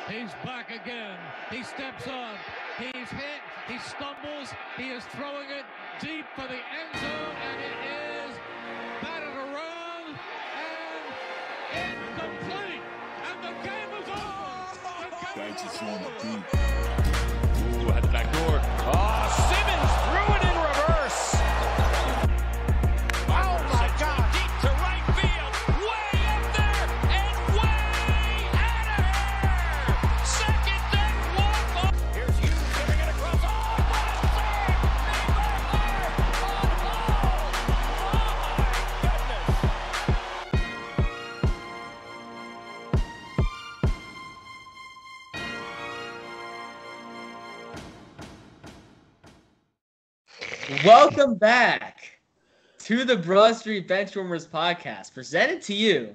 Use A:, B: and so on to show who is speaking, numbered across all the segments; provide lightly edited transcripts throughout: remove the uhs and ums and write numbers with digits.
A: He's back again. He steps up. He's hit. He stumbles. He is throwing it deep for the end zone, and it is batted around and incomplete. And the game is over.
B: Ooh, had the back door. Oh, Simmons threw it in reverse. Oh my God! Deep to right field, way up there and way out of here. Second and one. Here's Hughes giving it across. Oh, what a save!
C: Welcome back to the Broad Street Benchwarmers podcast, presented to you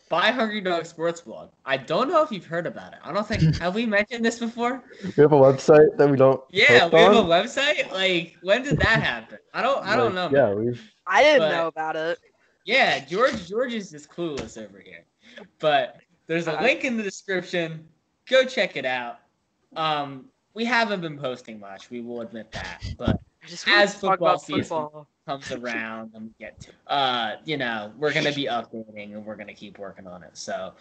C: by Hungry Dog Sportsblog. I don't know if you've heard about it. I don't think, have we mentioned this before?
D: We have a website that we don't.
C: Yeah, we have a website. Like, when did that happen? I don't know.
D: Yeah,
C: man.
E: I didn't know about it.
C: Yeah, George is just clueless over here. But there's a link in the description. Go check it out. We haven't been posting much. We will admit that, but as football season comes around and we get to, we're going to be updating and we're going to keep working on it. So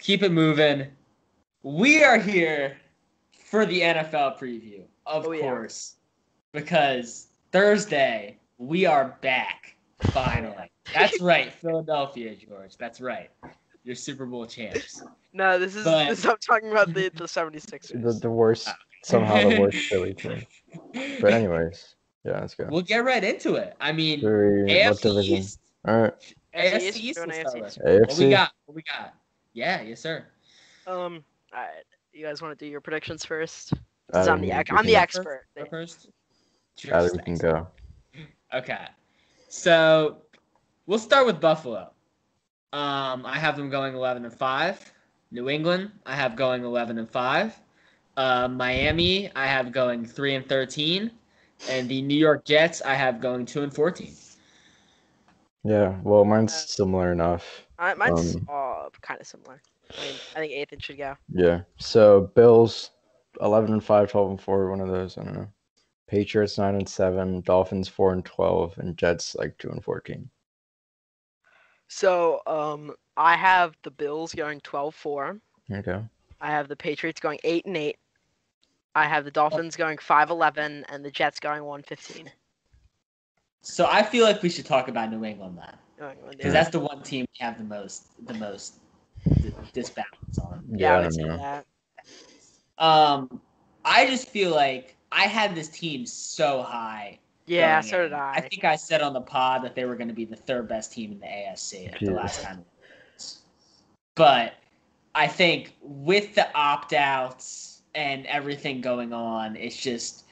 C: keep it moving. We are here for the NFL preview, of course, because Thursday we are back finally. That's right, Philadelphia, George. That's right. You're Super Bowl champs.
E: No, this is I'm talking about the 76ers.
D: The worst, somehow the worst Philly team. But anyways. Yeah, let's go.
C: We'll get right into it. I mean, AFC East.
D: All right.
C: AFC East.
D: AFC.
C: What we got? Yeah, yes, sir.
E: All right. You guys want to do your predictions first? I'm the expert.
C: First.
D: Sure, we can go.
C: Okay. So we'll start with Buffalo. I have them going 11-5. New England, I have going 11-5. Miami, I have going 3-13. And the New York Jets, I have going 2-14.
D: Yeah, well, mine's similar enough.
E: Mine's kind of similar. I think Ethan should go.
D: Yeah, so Bills 11-5, 12-4, one of those. I don't know. Patriots 9-7, Dolphins 4-12, and Jets like 2-14.
E: So I have the Bills going 12-4.
D: Okay.
E: I have the Patriots going 8-8. I have the Dolphins going 5-11 and the Jets going 1-15.
C: So I feel like we should talk about New England then, because that's the one team we have the most disbalance on.
E: Yeah, I would say that.
C: I just feel like I had this team so high.
E: Yeah, so did I.
C: I think I said on the pod that they were going to be the third best team in the AFC the last time. But I think with the opt-outs and everything going on, it's just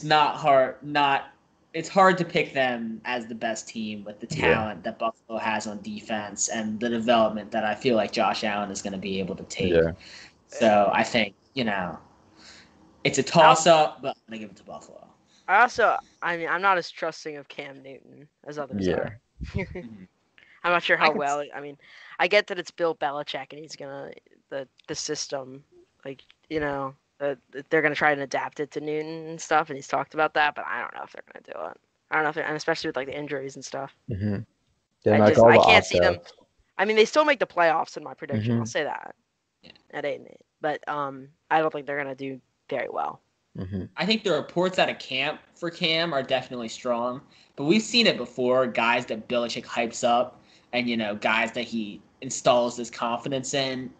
C: not hard. It's hard to pick them as the best team with the talent that Buffalo has on defense and the development that I feel like Josh Allen is going to be able to take. Yeah. So I think, it's a toss-up, but I'm going to give it to Buffalo.
E: I'm not as trusting of Cam Newton as others are. I'm not sure how well. I get that it's Bill Belichick and he's going to the system, they're going to try and adapt it to Newton and stuff, and he's talked about that, but I don't know if they're going to do it. I don't know if and especially with the injuries and stuff.
D: Mm-hmm.
E: I can't see them. They still make the playoffs in my prediction. I'll say that at 8-8, but I don't think they're going to do very well.
D: Mm-hmm.
C: I think the reports out of camp for Cam are definitely strong, but we've seen it before. Guys that Belichick hypes up, and guys that he installs his confidence in,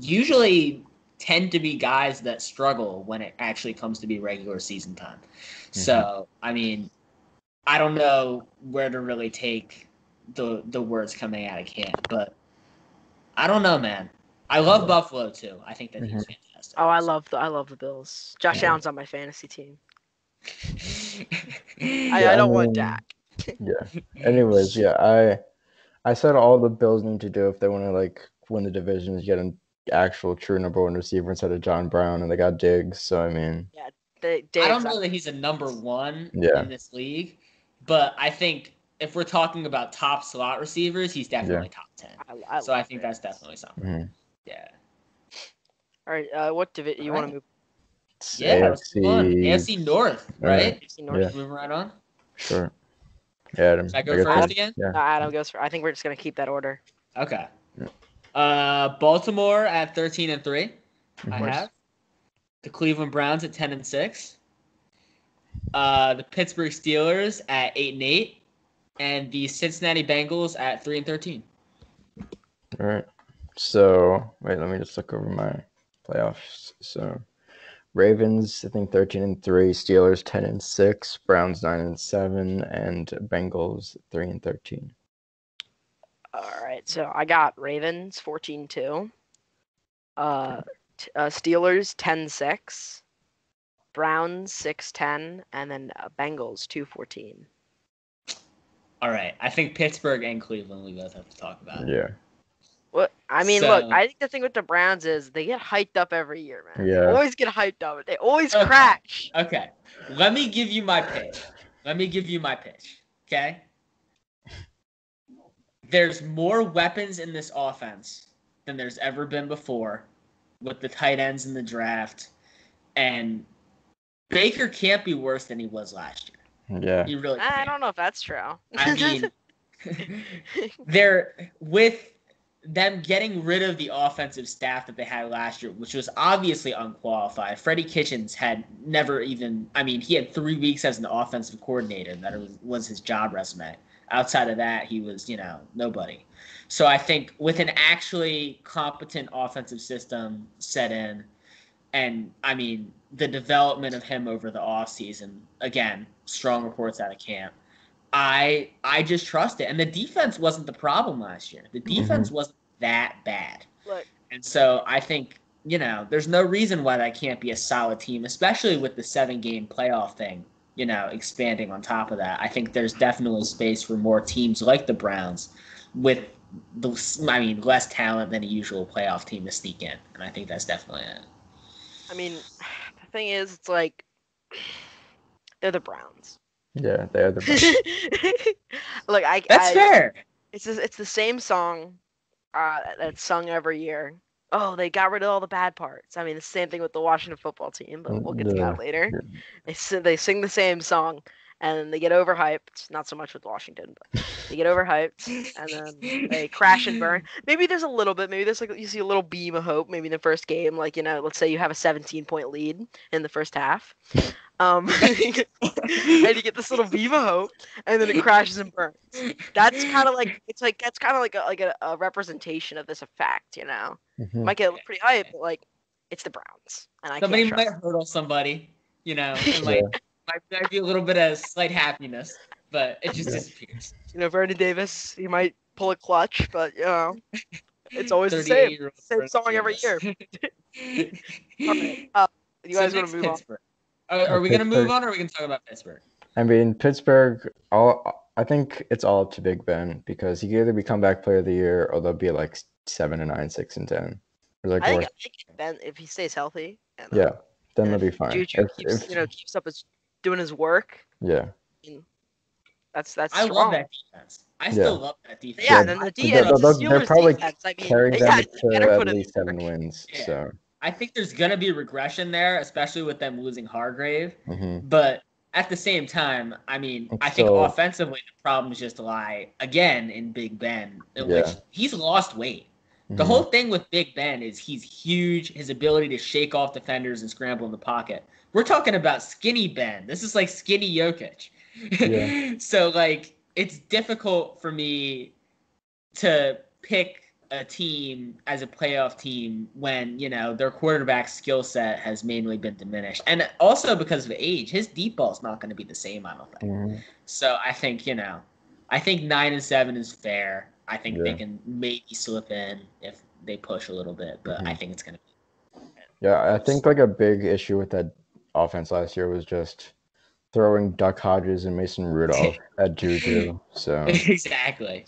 C: usually tend to be guys that struggle when it actually comes to be regular season time. Mm-hmm. So, I don't know where to really take the words coming out of camp, but I don't know, man. I love Buffalo too. I think that he's fantastic.
E: Oh, I love the Bills. Josh Allen's on my fantasy team. I don't want Dak.
D: Yeah. Anyways, I said all the Bills need to do if they want to win the division is get an actual true number one receiver instead of John Brown, and they got Diggs. So
C: I don't know that he's a number one in this league, but I think if we're talking about top slot receivers, he's definitely top 10. I think that's definitely something.
D: Mm-hmm.
C: Yeah.
E: All right. What division you want to move?
D: It's
C: Yeah, let's move on.
D: AFC.
C: AFC North, right?
E: AFC North.
D: Yeah.
C: Moving right on.
D: Sure. Yeah, Adam.
C: Should I go
D: like
C: first
D: said,
C: again?
D: Yeah.
E: No, Adam goes for. I think we're just gonna keep that order.
C: Okay. Baltimore at 13-3. I
D: Nice.
C: have the Cleveland Browns at 10-6. The Pittsburgh Steelers at 8-8, and the Cincinnati Bengals at 3-13.
D: All right. So wait, let me just look over my playoffs. So Ravens, I think 13-3, Steelers 10-6, Browns 9-7, and Bengals 3-13.
E: All right. So I got Ravens 14-2. Steelers 10-6. Browns 6-10, and then Bengals 2-14.
C: All right. I think Pittsburgh and Cleveland we both have to talk about.
D: Yeah.
E: Well, I mean,
C: So-
E: look. I think the thing with the Browns is they get hyped up every year, man.
D: Yeah.
E: They always get hyped up. They always
C: Okay.
E: crash.
C: Okay. Let me give you my pitch. Okay? There's more weapons in this offense than there's ever been before with the tight ends in the draft. And Baker can't be worse than he was last year.
D: Yeah.
C: He really
E: I
C: can't.
E: don't know if that's true.
C: I mean, they're with them getting rid of the offensive staff that they had last year, which was obviously unqualified. Freddie Kitchens had never even, I mean, he had 3 weeks as an offensive coordinator. That was his job resume. Outside of that, he was, nobody. So I think with an actually competent offensive system set in, and I mean, the development of him over the offseason, again, strong reports out of camp. I just trust it. And the defense wasn't the problem last year. The defense wasn't that bad.
E: Look,
C: And so I think, there's no reason why that can't be a solid team, especially with the 7-game playoff thing, expanding on top of that. I think there's definitely space for more teams like the Browns with less talent than a usual playoff team to sneak in. And I think that's definitely it.
E: I mean, the thing is, it's like they're the Browns.
D: Yeah, they are the best.
E: Look,
C: That's fair.
E: It's the same song that's sung every year. Oh, they got rid of all the bad parts. I mean, the same thing with the Washington football team, but we'll get to that later. They sing the same song, and they get overhyped. Not so much with Washington, but they get overhyped, and then they crash and burn. Maybe there's a little bit. Maybe there's you see a little beam of hope. Maybe in the first game, let's say you have a 17-point lead in the first half. And you get this little beam of hope, and then it crashes and burns. That's kind of like a representation of this effect, Might get pretty hype, but it's the Browns, and
C: Somebody
E: can't
C: might
E: trust
C: hurdle somebody, and might be a little bit of slight happiness, but it just disappears.
E: Vernon Davis, he might pull a clutch, but it's always the same song every year. All right, you guys want to move on?
C: Are we going to move on, or are we going to talk about Pittsburgh?
D: I mean, Pittsburgh, I think it's all up to Big Ben because he could either be comeback player of the year or they'll be 7-9, 6-10.
E: I think Ben, if he stays healthy. And,
D: yeah, then they'll be fine.
E: Juju keeps up doing his work.
D: Yeah.
E: That's
C: I
E: strong.
C: love that defense. I still love that defense.
E: Yeah, then the defense.
D: They're probably carrying them to at
E: put
D: least 7 wins.
C: Yeah.
D: So
C: I think there's going to be regression there, especially with them losing Hargrave.
D: mhm.
C: But at the same time, I mean, I think offensively the problems just lie, again, in Big Ben, in which he's lost weight. The whole thing with Big Ben is he's huge, his ability to shake off defenders and scramble in the pocket. We're talking about skinny Ben. This is like skinny Jokic.
D: Yeah.
C: So, it's difficult for me to pick a team as a playoff team when, their quarterback skill set has mainly been diminished. And also because of age, his deep ball is not going to be the same, I don't think.
D: Mhm.
C: So I think, 9-7 is fair. I think they can maybe slip in if they push a little bit, but I think it's going to be.
D: Yeah, I think a big issue with that offense last year was just throwing Duck Hodges and Mason Rudolph at Juju. So
C: Exactly.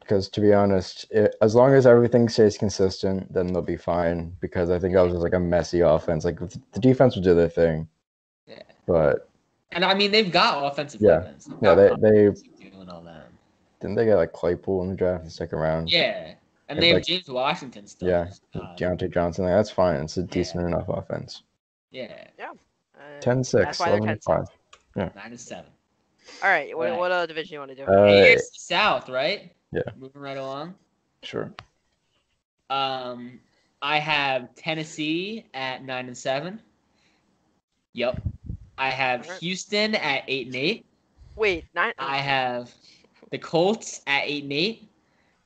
D: because to be honest, as long as everything stays consistent, then they'll be fine. Because I think that was just a messy offense. The defense would do their thing.
C: Yeah.
D: But
C: And I mean, they've got offensive
D: Yeah.
C: weapons.
D: Yeah, they
C: doing all that.
D: didn't they get Claypool in the draft in the second round?
C: Yeah. And
D: It's
C: they have
D: like-
C: James Washington still.
D: Yeah, Deontay Johnson. Like, that's fine. It's a decent enough offense.
C: Yeah.
D: 10-6,
E: That's why they're
D: 11-5.
C: 9-7.
E: All right,
C: Right.
E: what division you want to do?
C: AFC South, right?
D: Yeah.
C: Moving right along.
D: Sure.
C: I have Tennessee at 9-7. Yep. I have
E: Alright.
C: Houston at 8-8.
E: Wait, 9.
C: I have the Colts at 8-8.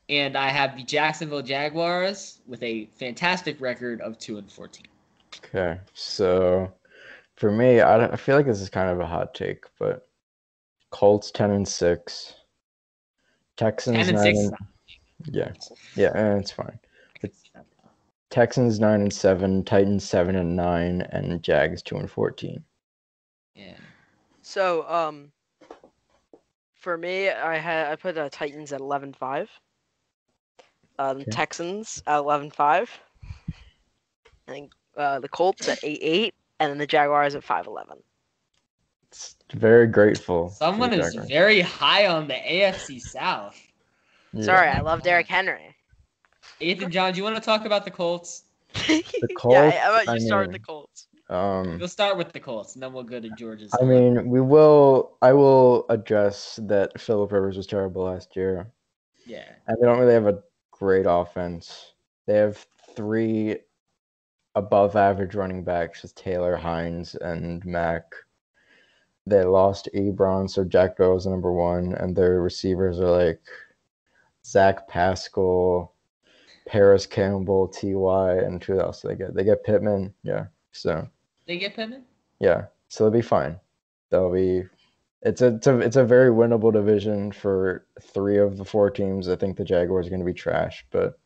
C: And I have the Jacksonville Jaguars with a fantastic record of 2-14.
D: Okay, so for me, I feel like this is kind of a hot take, but Colts 10-6, Texans
C: 10-6.
D: 9. Yeah, it's fine. Texans 9-7, Titans 7-9, and Jags 2-14.
C: Yeah.
E: So, for me, I put the Titans at 11-5. The Texans at 11-5. I think the Colts at 8-8, and then the Jaguars at 5-11.
D: It's very grateful.
C: Someone is very high on the AFC South.
D: Yeah.
E: Sorry, I love Derrick Henry.
C: Ethan John, do you want to talk about the Colts?
D: The Colts.
E: Yeah, how about you start with the Colts?
C: We'll start with the Colts, and then we'll go to George's.
D: I mean, I will address that Philip Rivers was terrible last year.
C: Yeah.
D: And they don't really have a great offense. They have 3 above average running backs with Taylor, Hines, and Mack. They lost Ebron, so Jack Doyle's the number 1, and their receivers are like Zach Pascal, Paris Campbell, T.Y., and who else do they get? They get Pittman, yeah. So
C: they get Pittman?
D: Yeah, so they'll be fine. It's a very winnable division for 3 of the 4 teams. I think the Jaguars are going to be trash, but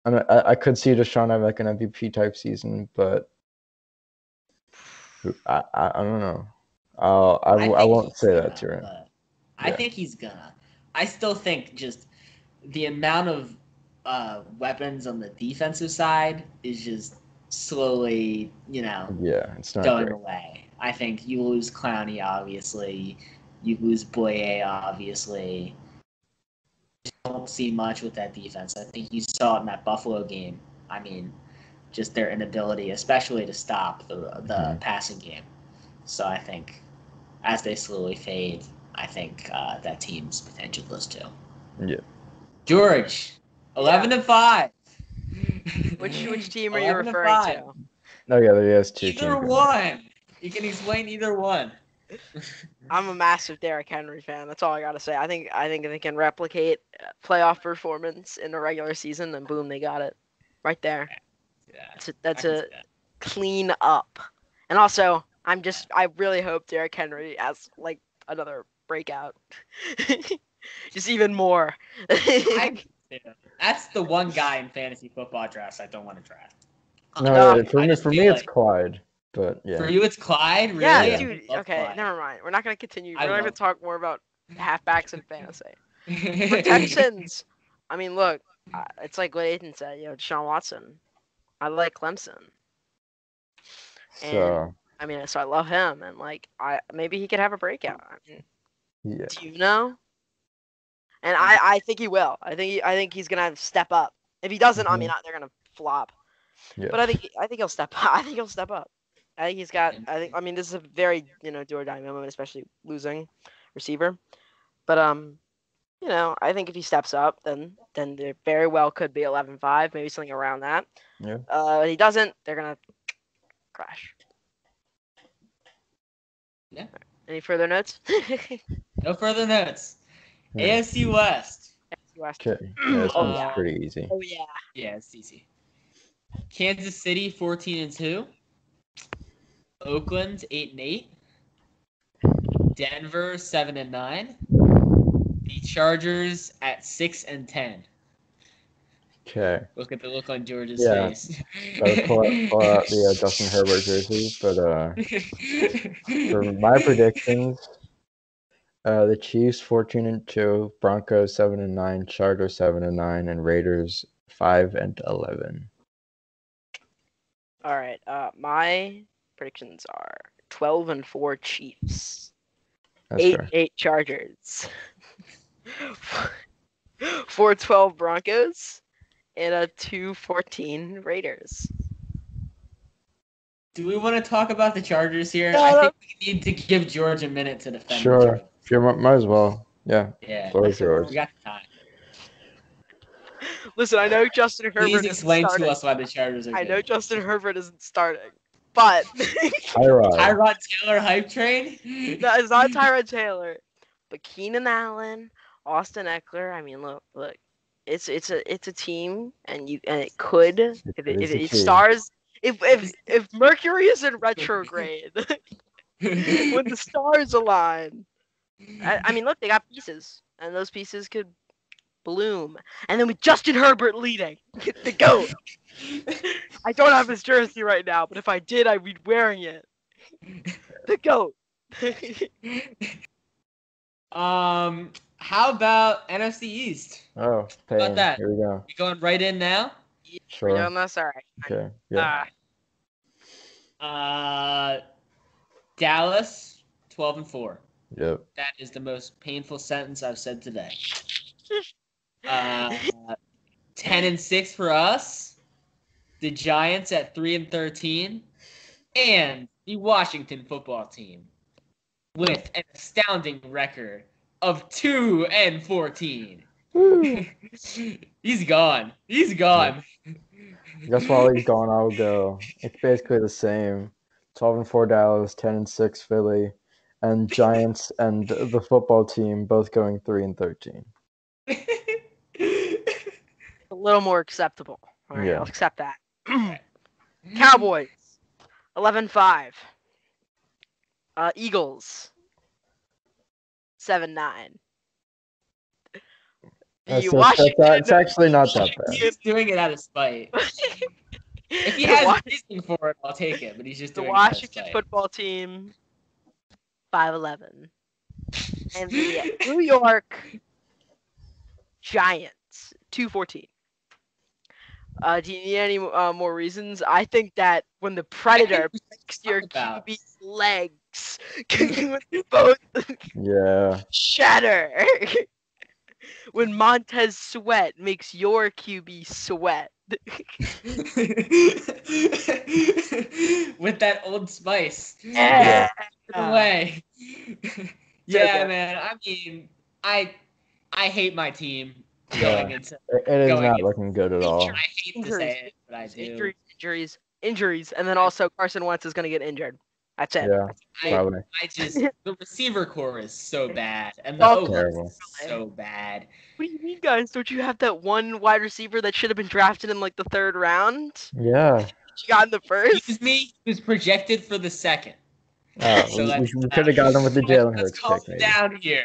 D: I could see Deshaun have like an MVP type season, but I don't know. I won't say that to her.
C: I think he's gonna. I still think just the amount of weapons on the defensive side is just slowly,
D: it's not
C: going
D: great.
C: away. I think you lose Clowney, obviously. You lose Boye, obviously. You don't see much with that defense. I think you saw it in that Buffalo game. I mean, just their inability, especially to stop the passing game. So I think as they slowly fade, I think that team's potential does too.
D: Yeah.
C: George, 11-5.
E: Which team are you referring to?
D: No, yeah, there is 2
C: Either
D: teams.
C: one. You can explain either one.
E: I'm a massive Derrick Henry fan. That's all I gotta say. I think they can replicate playoff performance in the regular season, and boom, they got it right there.
C: Yeah,
E: That's a clean up. And also, I really hope Derrick Henry has like another breakout, just even more.
C: That's the one guy in fantasy football drafts I don't want to draft.
D: No, for me it's Clyde, but yeah.
C: For you, it's Clyde. Really?
E: Yeah, dude. Okay,
C: Clyde.
E: never mind. We're not gonna continue.
C: I
E: We're not
C: love
E: gonna talk more about halfbacks in fantasy. For Texans, I mean, look, it's like what Ethan said. Deshaun Watson. I like Clemson.
D: So
E: So I love him, and maybe he could have a breakout. I mean,
D: yeah.
E: do you know? And I think he will. I think he's gonna step up. If he doesn't, I mean, they're gonna flop.
D: Yeah.
E: But I think he'll step up. I think he'll step up. I think he's got. I mean, this is a very do or die moment, especially losing receiver. But I think if he steps up, then there very well could be 11-5, maybe something around that.
D: Yeah.
E: If he doesn't, they're gonna crash.
C: Yeah.
E: Any further notes?
C: No further notes.
D: Yeah.
C: AFC West.
E: AFC West.
D: Okay. Yeah, this one's
E: yeah.
D: pretty easy.
E: Oh yeah.
C: Yeah, it's easy. Kansas City 14-2. Oakland 8-8. Denver 7-9. The Chargers at 6-10.
D: Okay.
C: Look at the look on George's
D: Yeah.
C: face.
D: Gotta pull out the Justin Herbert jersey, but for my predictions, the Chiefs 14-2, Broncos 7-9, Chargers 7-9, and Raiders 5-11.
E: All right. My predictions are 12-4 Chiefs,
D: That's fair.
E: 8-8 Chargers, 4-12 Broncos, and a 2-14 Raiders.
C: Do we want to talk about the Chargers here?
E: No,
C: I
E: no.
C: think we need to give George a minute to defend.
D: Sure. Might as well. Yeah.
C: Yeah.
D: Floor is yours.
C: We got the time.
E: Listen, I know Justin Herbert
C: Please
E: isn't
C: explain
E: starting.
C: to us why the Chargers are
E: I
C: good.
E: know Justin Herbert isn't starting, but
C: Tyrod Taylor hype train?
E: no, it's not Tyrod Taylor, but Keenan Allen, Austin Eckler. I mean, look, it's a team, and it could if it stars. If Mercury is in retrograde, when the stars align. I mean, look, they got pieces, and those pieces could bloom. And then with Justin Herbert leading, the GOAT. I don't have his jersey right now, but if I did, I'd be wearing it. The GOAT.
C: How about NFC East?
D: Oh,
C: How about that?
D: Here we go.
C: You going right in now?
D: Sure.
E: We're doing this? All right.
D: Okay. Yeah.
C: Dallas, 12-4.
D: Yep.
C: That is the most painful sentence I've said today. 10-6 for us. The Giants at 3-13, and the Washington football team with an astounding record of 2-14. He's gone. He's gone.
D: Guess while he's gone, I'll go. It's basically the same. 12-4 Dallas, 10-6 Philly, and Giants and the football team both going 3-13.
E: A little more acceptable. All right,
D: Yeah.
E: I'll accept that. Cowboys, 11-5. Eagles, 7-9.
D: It's actually not that bad.
C: He's doing it out of spite. If he has reason for it, I'll take it. But he's just
E: The
C: doing it out of
E: Washington
C: spite.
E: football team, 5-11. And the New York Giants, 2-14. Do you need any more reasons? I think that when the Predator breaks your QB's legs, both shatter. When Montez Sweat makes your QB sweat.
C: With that Old Spice.
E: Yeah.
C: Away. Yeah, man. I mean, I hate my team going into.
D: It is not looking good at all.
C: I hate to say it, but I do.
E: Injuries, and then also Carson Wentz is going to get injured. That's it.
D: Yeah, probably.
C: The receiver core is so bad, and the O-line is so bad.
E: What do you mean, guys? Don't you have that one wide receiver that should have been drafted in like the 3rd round?
D: Yeah.
E: You got in the 1st?
C: Excuse me. He was projected for the 2nd.
D: Oh,
C: So
D: we could have got him with the Jalen Hurts
C: calm
D: pick.
C: down here.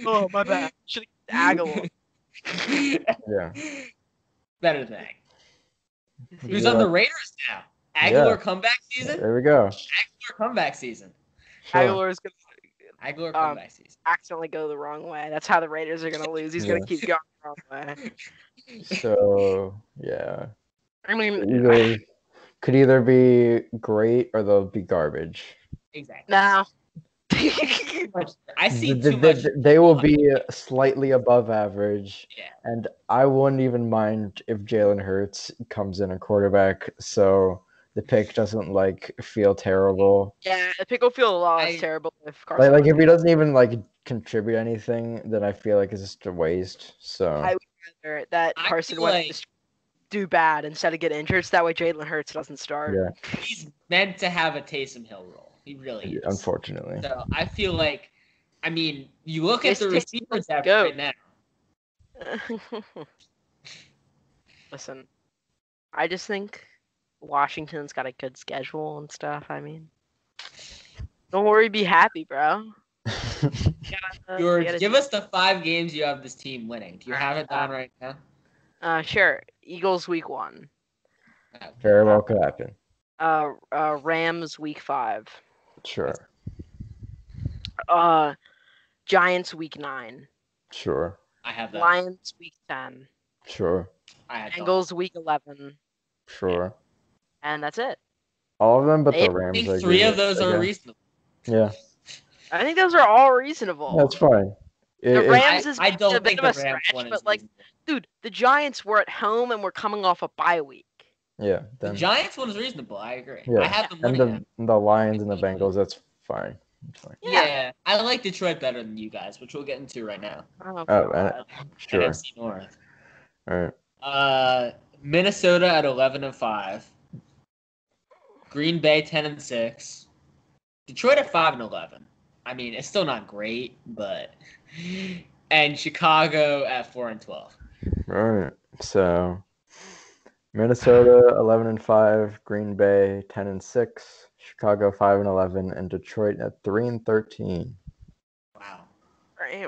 E: Oh, my bad. Should have Aguilar.
D: Yeah.
C: Better thing. Who's on the Raiders now? Aguilar comeback season?
D: There we go.
C: Aguilar comeback season.
D: Sure.
E: Aguilar's going to
C: Aguilar comeback season.
E: accidentally go the wrong way. That's how the Raiders are going to lose. He's going to keep going the wrong way.
D: So, yeah.
E: I mean,
D: Eagles could either be great or they'll be garbage.
C: Exactly.
E: no.
C: I see too much.
D: They will be slightly above average.
C: Yeah.
D: And I wouldn't even mind if Jalen Hurts comes in a quarterback, so the pick doesn't feel terrible.
E: Yeah, the pick will feel a lot less terrible if Carson.
D: Like if he doesn't even contribute anything, then I feel like it's just a waste. So
E: I would rather that Carson Wentz do bad instead of get injured, so that way Jalen Hurts doesn't start.
D: Yeah.
C: He's meant to have a Taysom Hill role. He really is.
D: Unfortunately.
C: So I feel like, I mean, you look at the receivers depth right now.
E: Listen, I just think Washington's got a good schedule and stuff. I mean, don't worry, be happy, bro.
C: George, give us the 5 games you have this team winning. Do you have it down right now?
E: Sure. Eagles week 1.
D: Very well could happen.
E: Rams week 5.
D: Sure.
E: Giants week 9.
D: Sure.
C: I have that.
E: Lions week 10.
D: Sure.
C: I have
E: Bengals week 11.
D: Sure.
E: And that's it.
D: All of them, but the
C: I
D: Rams.
C: think 3 of those are reasonable.
D: Yeah.
E: I think those are all reasonable.
D: That's fine.
E: The
D: It-
E: Rams is
C: I
E: a
C: don't
E: bit
C: think
E: of
C: the
E: a
C: Rams
E: stretch,
C: one is
E: but like,
C: reasonable.
E: dude, the Giants were at home and we're coming off a bye week.
D: yeah,
C: The
D: then
C: Giants one is reasonable. I agree.
D: yeah,
C: I have the
D: and
C: money.
D: the Lions and the Bengals. That's fine. That's fine.
C: Yeah, I like Detroit better than you guys, which we'll get into right now.
E: Oh,
D: Oh,
E: God.
D: sure.
C: NFC North.
D: All right.
C: Minnesota at 11-5. Green Bay 10-6. Detroit at 5-11. I mean, it's still not great, but and Chicago at 4-12.
D: All right. So Minnesota 11-5, Green Bay 10-6, Chicago 5-11, and Detroit at 3-13.
C: Wow.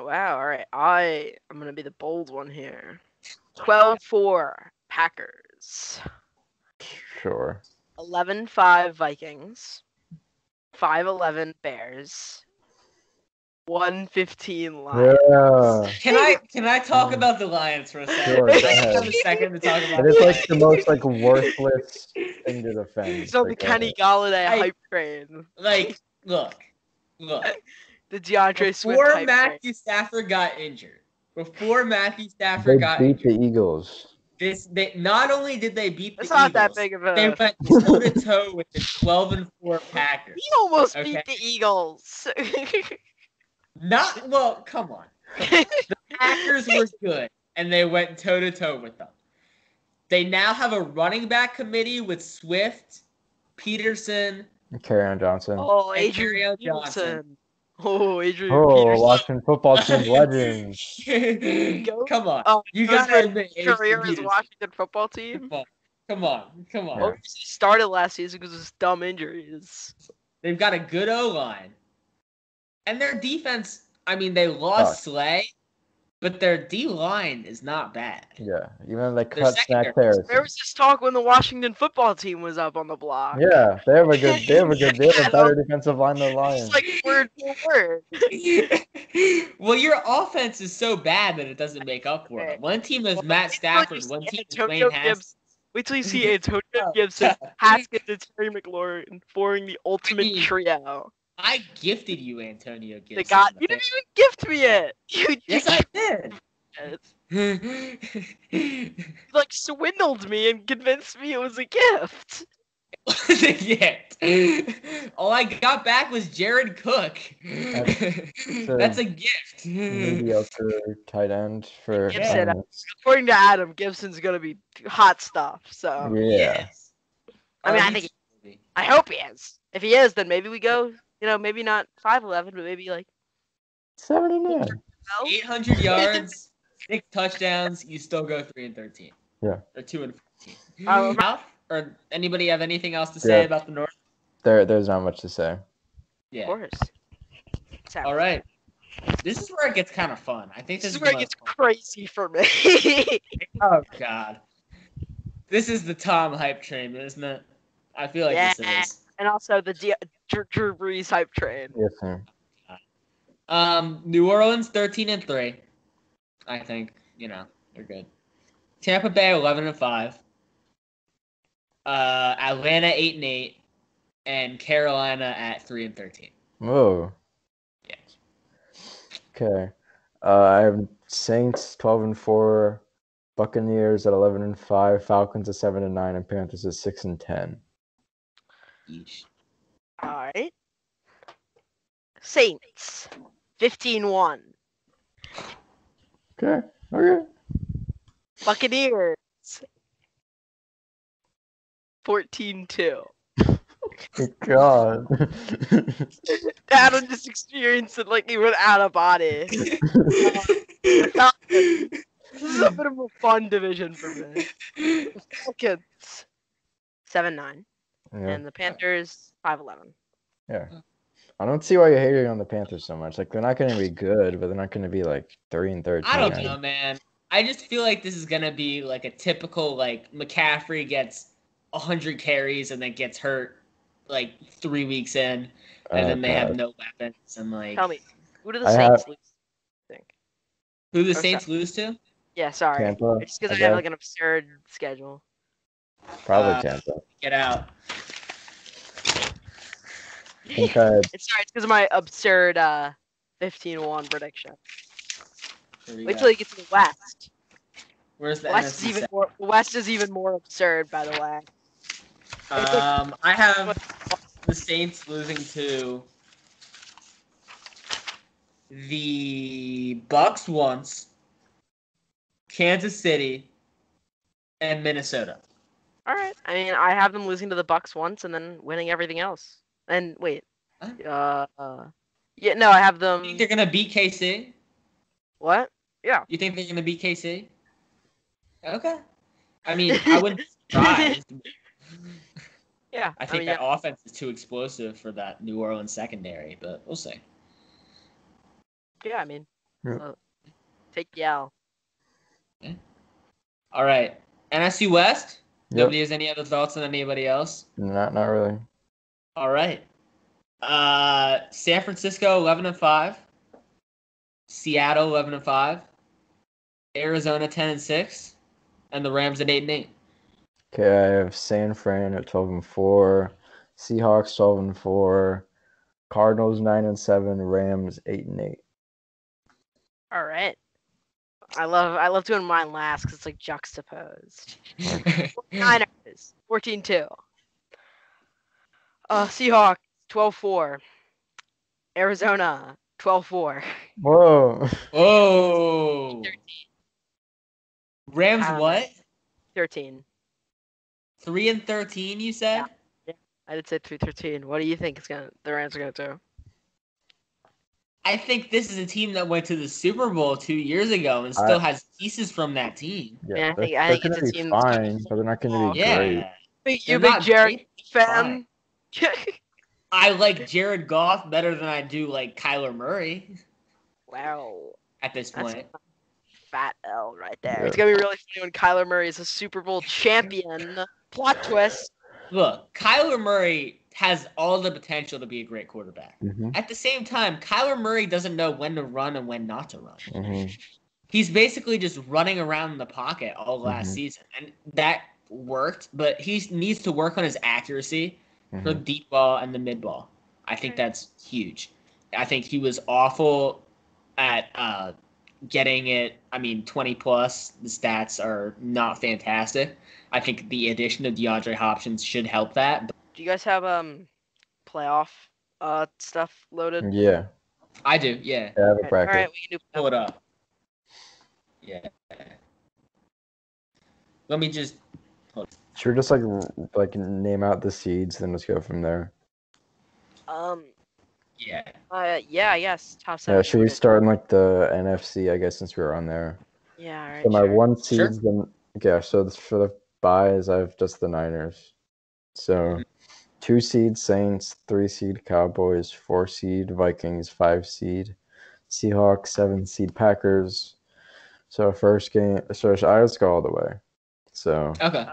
E: Wow. All right. I'm gonna be the bold one here. 12-4 Packers.
D: Sure.
E: 11-5 Vikings. 5-11 Bears. 1-15 Lions.
D: Yeah.
C: Can I talk about the Lions for a second?
D: Sure, go
C: I
D: ahead.
C: have a second to talk about
D: It is
C: the
D: like the
C: Lions.
D: most worthless thing to defend.
E: He's on the
D: Like,
E: Kenny Galladay
C: I-
E: hype train.
C: Like, look.
E: The DeAndre Swift
C: Before
E: hype train.
C: Matthew Stafford got injured,
D: They
C: got
D: beat the
C: injured,
D: Eagles.
C: they not only did they beat the
E: It's not that
C: Eagles,
E: big of
C: they
E: a.
C: went toe to toe with the 12-4 Packers.
E: He almost
C: Okay.
E: beat the Eagles.
C: Not well. Come on. The Packers were good, and they went toe to toe with them. They now have a running back committee with Swift, Peterson.
D: Carry Johnson.
E: Oh,
C: And
E: Adrian
C: Kerryon Johnson.
E: Peterson. Oh, Adrian
D: Oh,
E: Peterson.
D: Washington football team legends.
C: Come on.
E: Oh,
C: You
E: first
C: gotta admit, Adrian
E: career as
C: Peterson.
E: Washington football team.
C: Come on.
D: Yeah.
E: Oh, he started last season because of his dumb injuries.
C: They've got a good O-line. And their defense, I mean, they lost Slay, but their D-line is not bad.
D: Yeah, even they
C: Their
D: cut
C: secondary-
D: Snack Harris.
E: There was this talk when the Washington football team was up on the block.
D: Yeah, they have a better defensive line than the Lions.
E: It's like word for word.
C: Well, your offense is so bad that it doesn't make up for it. One team is Matt Stafford, one team is
E: Antonio
C: Wayne Haskins.
E: Gibson. Wait till you see Antonio Gibson, Haskins, and Terry McLaurin forming the ultimate trio.
C: I gifted you Antonio Gibson.
E: They got you didn't even gift me it. You
C: Yes, I did.
E: You like swindled me and convinced me it was a gift.
C: Yeah. All I got back was Jared Cook. That's a gift.
D: Mediocre tight end for.
E: Gibson, according to Adam, Gibson's gonna be hot stuff. So
D: Yeah.
E: I mean, I hope he is. If he is, then maybe we go. You know, maybe not 5'11", but maybe like
D: 79.
C: 800 yards, 6 touchdowns. You still go 3-13.
D: Yeah.
C: Or 2-14.
E: Um,
C: South? Or anybody have anything else to say about the North?
D: There's not much to say.
E: Of
C: Yeah.
E: course.
C: All right. This is where it gets kind of fun. I think
E: This is
C: the
E: where it
C: most
E: gets
C: fun.
E: crazy for me.
C: Oh God. This is the Tom hype train, isn't it? I feel like this is.
E: And also the Drew Brees hype train.
D: Yes, sir.
C: New Orleans 13-3. I think they're good. Tampa Bay 11-5. Atlanta 8-8, and Carolina at 3-13.
D: Whoa.
C: Yes.
D: Okay. I have Saints 12-4, Buccaneers at 11-5, Falcons at 7-9, and Panthers at 6-10.
C: Each.
E: All right. Saints 15-1.
D: Okay.
E: Buccaneers 14-2.
D: Good God.
E: Adam just experienced it like he went out of body. This is a bit of a fun division for me. The Falcons 7-9,
D: Yeah.
E: and the Panthers 5-11.
D: Yeah. I don't see why you're hating on the Panthers so much. Like, they're not going to be good, but they're not going to be like 3-13.
C: I don't know, man. I just feel like this is gonna be like a typical McCaffrey gets 100 carries and then gets hurt 3 weeks in, and then they have no weapons and
E: Tell me, who do the
D: I
E: Saints lose? I think.
C: Who the
E: Oh,
C: Saints lose to?
E: Yeah, sorry.
D: Tampa,
E: It's because
D: I
E: I have
D: guess.
E: an absurd schedule.
D: Probably Tampa.
C: Get out.
D: I think I had
E: It's because of my absurd 15-1 prediction. Wait till you get to the West.
C: Where's the
E: West is
C: NFC
E: even
C: South?
E: more. The West is even more absurd, by the way.
C: I have the Saints losing to the Bucks once, Kansas City, and Minnesota.
E: All right. I mean, I have them losing to the Bucks once and then winning everything else. And wait.
C: Huh?
E: Yeah, no, I have them.
C: You think they're gonna beat KC?
E: What? Yeah.
C: You think they're gonna beat KC? Okay. I mean, I wouldn't be surprised.
E: Yeah.
C: I think
E: mean,
C: that offense is too explosive for that New Orleans secondary, but we'll see.
E: Yeah, I mean,
D: Yeah.
E: take Yao.
C: All right, NFC West.
D: Yep.
C: Nobody has any other thoughts on anybody else?
D: Not really.
C: All right. San Francisco 11-5, Seattle 11-5, Arizona 10-6, and the Rams at 8-8.
D: Okay, I have San Fran at 12-4, Seahawks 12-4, Cardinals 9-7, Rams 8-8.
E: All right. I love doing mine last because it's like juxtaposed. Niners 14-2. Seahawks 12-4. Arizona 12-4.
D: Whoa.
C: Oh. Rams what?
E: 13.
C: 3-13, you said?
E: Yeah. I did say 3-13. What do you think the Rams are gonna do?
C: I think this is a team that went to the Super Bowl 2 years ago and still has pieces from that team.
D: Yeah,
E: Yeah, I
D: they're
E: think it's
D: gonna
E: a
D: be
E: team that's gonna
D: fine, but they're not gonna be
C: Yeah.
D: great.
E: You
C: They're
E: big
C: not
E: Jared
C: great,
E: fan?
C: I like Jared Goff better than I do like Kyler Murray
E: Wow.
C: at this
E: That's
C: point.
E: Fat L right there.
D: Yeah.
E: It's gonna be really funny when Kyler Murray is a Super Bowl champion. Plot twist.
C: Look, Kyler Murray has all the potential to be a great quarterback.
D: Mm-hmm.
C: At the same time, Kyler Murray doesn't know when to run and when not to run.
D: Mm-hmm.
C: He's basically just running around in the pocket all last
D: Mhm.
C: season, and that worked, but he needs to work on his accuracy for the deep ball and the mid ball. I think that's huge. I think he was awful at getting it. I mean, 20 plus. The stats are not fantastic. I think the addition of DeAndre Hopkins should help that. But
E: Do you guys have playoff stuff loaded?
D: Yeah,
C: I do, yeah.
D: I have a
E: All
D: bracket.
E: right, we can do
C: Pull it up. Yeah. Let me just.
D: Should we just like name out the seeds, then let's go from there?
C: Yeah.
E: Yeah, I guess top 7.
D: Yeah, should we start in like the NFC? I guess since we were on there.
E: Yeah, all right.
D: So my
E: sure.
D: one seeds, then so for the buys, I have just the Niners. So 2 seed Saints, 3 seed Cowboys, 4 seed Vikings, 5 seed Seahawks, 7 seed Packers. So first game, so I just go all the way. So
C: Okay.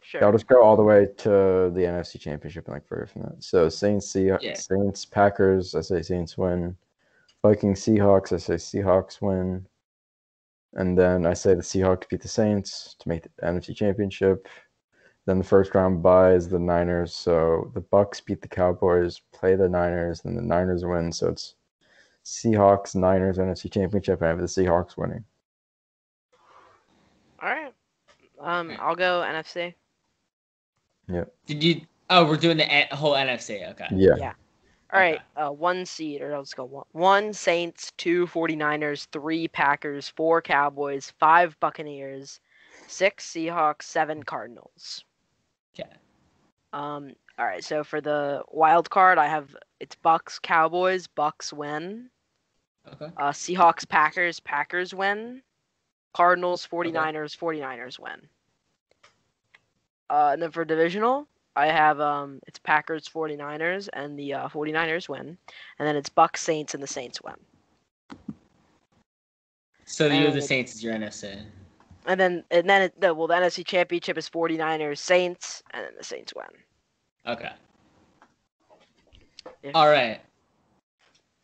E: Sure.
D: I'll just go all the way to the NFC Championship and like further from that. So Saints, Saints, Packers. I say Saints win. Vikings, Seahawks. I say Seahawks win. And then I say the Seahawks beat the Saints to make the NFC Championship. Then the first round bye is the Niners. So the Bucks beat the Cowboys, play the Niners, then the Niners win. So it's Seahawks, Niners, NFC Championship. I have the Seahawks winning.
E: All right. I'll go NFC.
D: Yep.
C: Did you? Oh, we're doing the whole NFC. Okay.
D: Yeah.
E: Yeah. All right. 1 seed, or let's go 1 Saints, 2 49ers, 3 Packers, 4 Cowboys, 5 Buccaneers, 6 Seahawks, 7 Cardinals.
C: Okay.
E: All right. So for the wild card, it's Bucks, Cowboys, Bucks win.
C: Okay.
E: Seahawks, Packers, Packers win. Cardinals, 49ers, 49ers win. And then for divisional, I have it's Packers, 49ers, and the 49ers win. And then it's Bucks, Saints, and the Saints win.
C: So you have the Saints as your NFC.
E: And then the NFC Championship is 49ers, Saints, and then the Saints win.
C: Okay.
E: Yeah.
C: All right.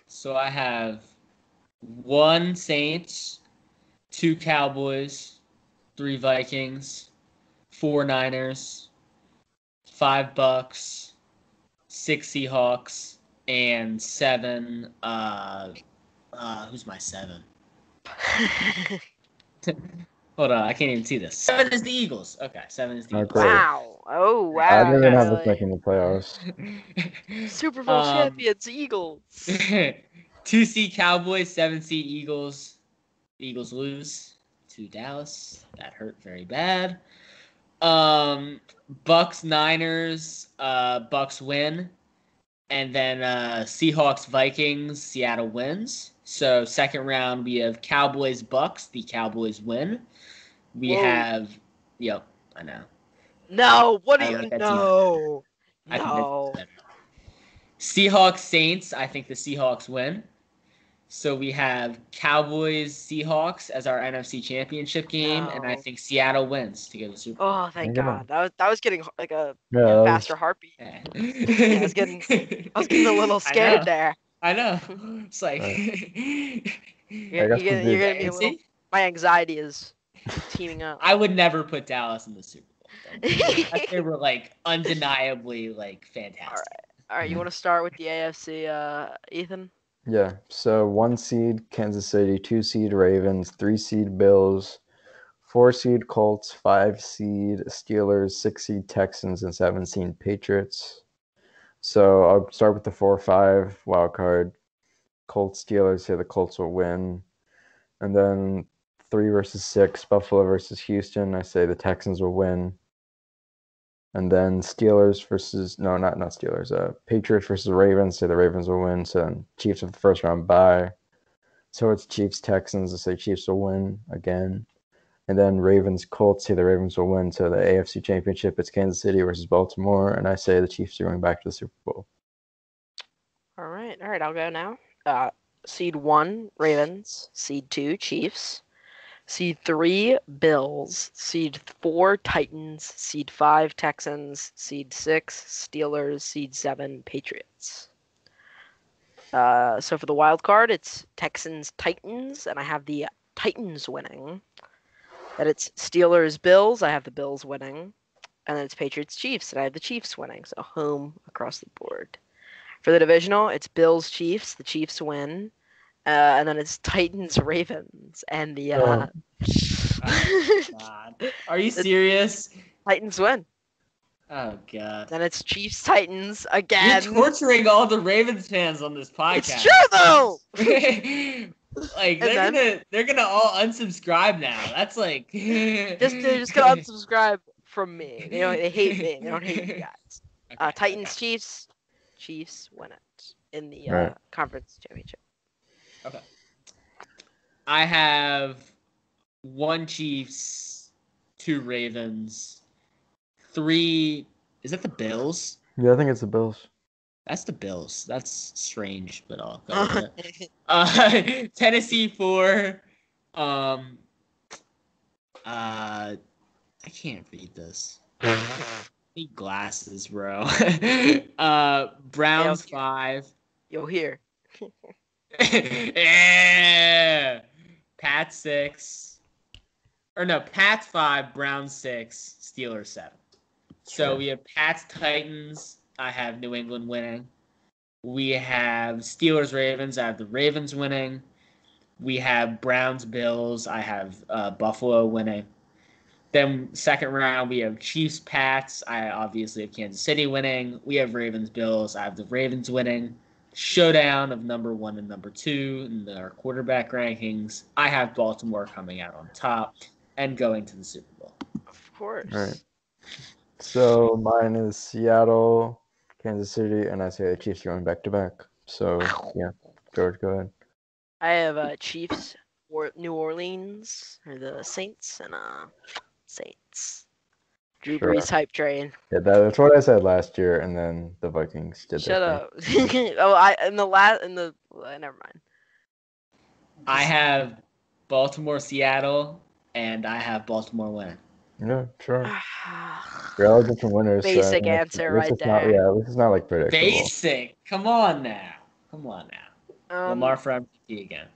C: So I have 1 Saints, 2 Cowboys, 3 Vikings, 4 Niners, 5 Bucks, 6 Seahawks, and 7. Who's my 7? Hold on, I can't even see this. 7 is the Eagles. Okay, 7 is the
D: Oh,
C: Eagles.
D: great.
E: Wow. Oh, wow.
D: I didn't even have
E: really.
D: us making the playoffs.
E: Super Bowl champions, Eagles.
C: 2 seed Cowboys, 7 seed Eagles. The Eagles lose to Dallas. That hurt very bad. Bucks, Niners, Bucks win. And then Seahawks, Vikings, Seattle wins. So second round we have Cowboys, Bucks. The Cowboys win. We
E: Whoa.
C: have, yep, I know.
E: No, what
C: I
E: do you
C: like that
E: know?
C: I think
E: No.
C: that's better. Seahawks, Saints. I think the Seahawks win. So we have Cowboys, Seahawks as our NFC Championship game, and I
E: No.
C: think Seattle wins to go to the Super Bowl.
E: Oh, thank
D: You're
E: God. That was getting like a
D: Yeah, that was-
E: faster heartbeat.
C: Yeah.
E: I was getting a little scared there.
C: I know. It's like
E: You're
D: got
E: getting
D: some
E: me a
C: dude.
E: little. My anxiety is teaming up.
C: I would never put Dallas in the Super Bowl. They were like undeniably like fantastic.
E: All right, you want to start with the AFC, Ethan?
D: Yeah. So 1 seed Kansas City, 2 seed Ravens, 3 seed Bills, 4 seed Colts, 5 seed Steelers, 6 seed Texans, and 7 seed Patriots. So I'll start with the 4-5 wild card. Colts, Steelers, say the Colts will win. And then 3 versus 6, Buffalo versus Houston, I say the Texans will win. And then Steelers versus not Steelers. Patriots versus Ravens. Say the Ravens will win. So then Chiefs have the first round bye. So it's Chiefs Texans. I say Chiefs will win again. And then Ravens Colts. Say the Ravens will win. So the AFC Championship. It's Kansas City versus Baltimore, and I say the Chiefs are going back to the Super Bowl.
E: All right. I'll go now. Seed 1 Ravens. Seed 2 Chiefs. Seed 3 Bills. Seed 4 Titans. Seed 5 Texans. Seed 6 Steelers. Seed 7 Patriots. So for the wild card, it's Texans Titans, and I have the Titans winning. Then it's Steelers Bills. I have the Bills winning, and then it's Patriots Chiefs, and I have the Chiefs winning. So home across the board. For the divisional, it's Bills Chiefs. The Chiefs win. And then it's Titans Ravens and the
C: Oh, God. Are you serious?
E: Titans win.
C: Oh God.
E: Then it's Chiefs Titans again.
C: You're torturing all the Ravens fans on this podcast.
E: It's true though.
C: Like they're gonna all unsubscribe now. That's like
E: they're just gonna unsubscribe from me. They hate me. They don't hate you guys.
C: Okay,
E: Titans Chiefs win it in the
D: Right.
E: conference championship.
C: Okay. I have 1 Chiefs, 2 Ravens, 3. Is that the Bills?
D: Yeah, I think it's the Bills.
C: That's the Bills. That's strange, but I'll go with it. Tennessee 4. I can't read this. I need glasses, bro. Browns 5.
E: Yo, here.
C: Yeah. Pats 6. Or no, Pats 5, Browns 6, Steelers 7. So
D: Sure.
C: we have Pats Titans. I have New England winning. We have Steelers Ravens. I have the Ravens winning. We have Browns Bills. I have Buffalo winning. Then second round we have Chiefs Pats. I obviously have Kansas City winning. We have Ravens Bills. I have the Ravens winning. Showdown of number 1 and number 2 in our quarterback rankings. I have Baltimore coming out on top and going to the Super Bowl.
E: Of course.
D: All right. So mine is Seattle, Kansas City, and I say the Chiefs are going back to back. So yeah, George, go ahead.
E: I have Chiefs or New Orleans or the Saints and Saints. Drew
D: Sure.
E: Brees hype train.
D: Yeah, that's what I said last year, and then the Vikings did
E: Shut
D: that thing.
E: up. Never mind.
C: I have Baltimore, Seattle, and I have Baltimore winning.
D: Yeah, sure. They're all different winners.
E: Basic
D: I mean,
E: answer
D: this
E: right
D: is not-
E: there.
D: Yeah, this is not like predictable.
C: Basic. Come on now. Lamar for MVP again.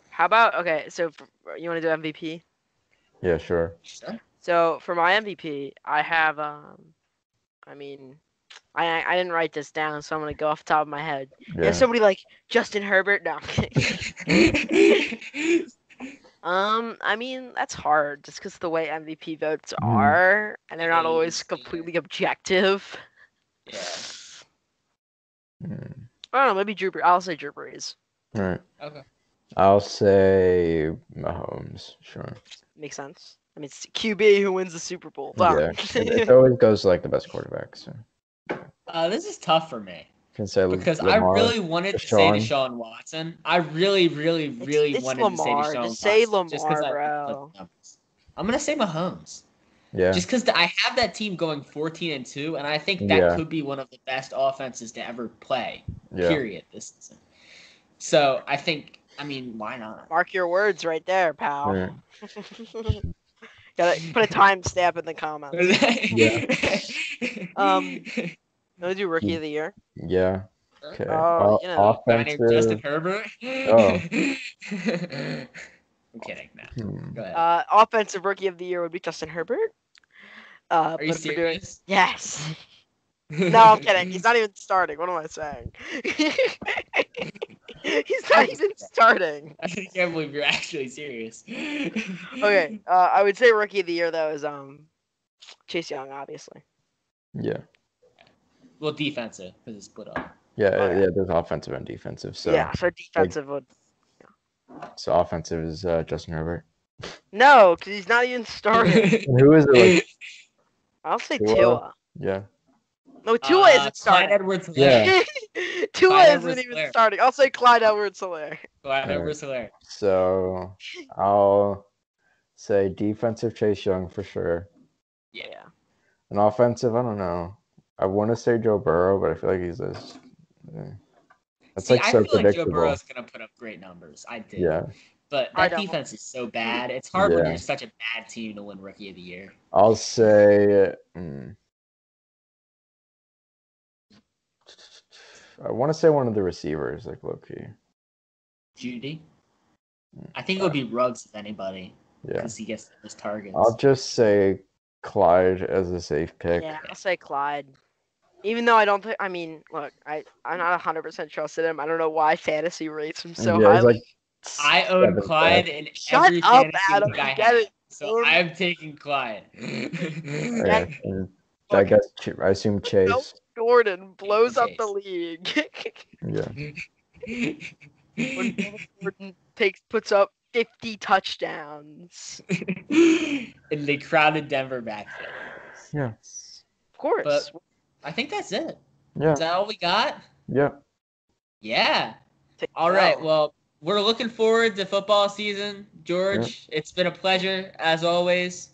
E: How about you want to do MVP?
D: Yeah, sure.
C: Sure.
E: So for my MVP, I have I didn't write this down, so I'm gonna go off the top of my head.
D: Yeah.
E: Somebody like Justin Herbert. No, I'm kidding. I mean, that's hard just because the way MVP votes
D: Mhm.
E: are, and they're not
C: It
E: always
C: is,
E: completely objective.
C: Yeah.
D: Mm.
E: I don't know, maybe Drew Brees. I'll say Drew Brees.
D: All right.
C: Okay.
D: I'll say Mahomes. Sure.
E: Makes sense. I mean, it's QB who wins the Super Bowl.
D: Yeah.
E: Done.
D: It always goes to, like, the best quarterback. So
C: This is tough for me
D: can say
C: because
D: Lamar,
C: I really wanted to say
D: Deshaun.
C: Deshaun Watson. I really
E: It's
C: wanted
E: Lamar.
C: to say Deshaun
E: Just say
C: Watson just because
E: Lamar,
C: I love
E: bro.
C: the numbers. I'm gonna say Mahomes.
D: Yeah.
C: Just because I have that team going 14-2, and I think that
D: Yeah.
C: could be one of the best offenses to ever play.
D: Yeah.
C: Period. This season. So I think. I mean, why not?
E: Mark your words right there, pal.
D: All right.
E: Gotta put a timestamp in the comments. Wanna do Rookie of the Year?
D: Yeah. Okay.
E: Oh, you know,
C: Guy named Justin
D: Offensive.
C: Herbert.
D: Oh.
C: I'm kidding. No.
D: Hmm.
C: Go ahead.
E: Offensive Rookie of the Year would be Justin Herbert.
C: Are you
E: but if we're doing
C: serious?
E: yes. No, I'm kidding. He's not even starting. What am I saying? He's not even starting.
C: I can't believe you're actually serious.
E: Okay. I would say Rookie of the Year though is Chase Young, obviously.
D: Yeah.
C: Well, defensive because it's split up.
D: Yeah.
E: Oh, yeah.
D: Yeah. There's offensive and defensive. So
E: yeah. So defensive would.
D: so offensive is Justin Herbert.
E: No, because he's not even starting.
D: And who is it? Like,
E: I'll say
D: Tua?
E: Tua.
D: yeah.
E: No, Tua isn't
C: Clyde
E: starting.
C: Edwards-Helaire.
D: Yeah.
E: Tua
C: Clyde
E: isn't
C: Edwards-Helaire.
E: even starting. I'll say Clyde Edwards-Helaire.
C: Clyde
D: Alright.
C: Edwards-Helaire.
D: So I'll say defensive Chase Young for sure.
C: Yeah.
D: An offensive, I don't know. I want to say Joe Burrow, but I feel like he's this. That's
C: See,
D: like
C: I
D: so
C: feel like Joe
D: predictable.
C: Burrow's gonna put up great numbers. I do.
D: Yeah.
C: But
E: I
C: that
E: don't.
C: defense is so bad. It's hard when
D: Yeah.
C: you're such a bad team to win Rookie of the Year.
D: I'll say. I want to say one of the receivers, like low key.
C: Judy. I think it would be Ruggs if anybody,
D: Yeah.
C: because he gets those targets.
D: I'll just say Clyde as a safe pick.
E: Yeah, I'll say Clyde. Even though I don't think, I mean, look, I'm not 100% trusted him. I don't know why fantasy rates him so
D: Yeah, he's
E: highly.
D: like
C: I own
D: 7th
C: Clyde
D: pick.
C: in
E: Shut
C: every
E: up,
C: fantasy
E: Adam.
C: league I
E: You get
C: have.
E: it.
C: So I'm taking Clyde.
D: Yeah, and I guess I assume Chase.
E: Jordan blows up
C: Chase.
E: the league.
D: Yeah.
E: When Jordan puts up 50 touchdowns.
C: In the crowded Denver backfield.
D: Yeah.
E: Of course.
C: But I think that's it.
D: Yeah.
C: Is that all we got?
D: Yeah.
C: Yeah. All right. Well, we're looking forward to football season, George. It's been a pleasure as always.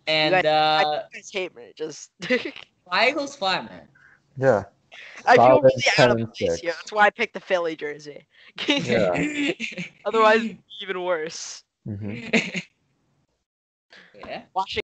C: And
E: I guys hate me. Just
C: fly Eagles fly, man.
D: Yeah.
E: I feel
D: Solid
E: really out of
D: 10-6.
E: place here. That's why I picked the Philly jersey.
D: Yeah.
E: Otherwise, it'd be even worse.
D: Hmm.
C: Yeah.
E: Washington.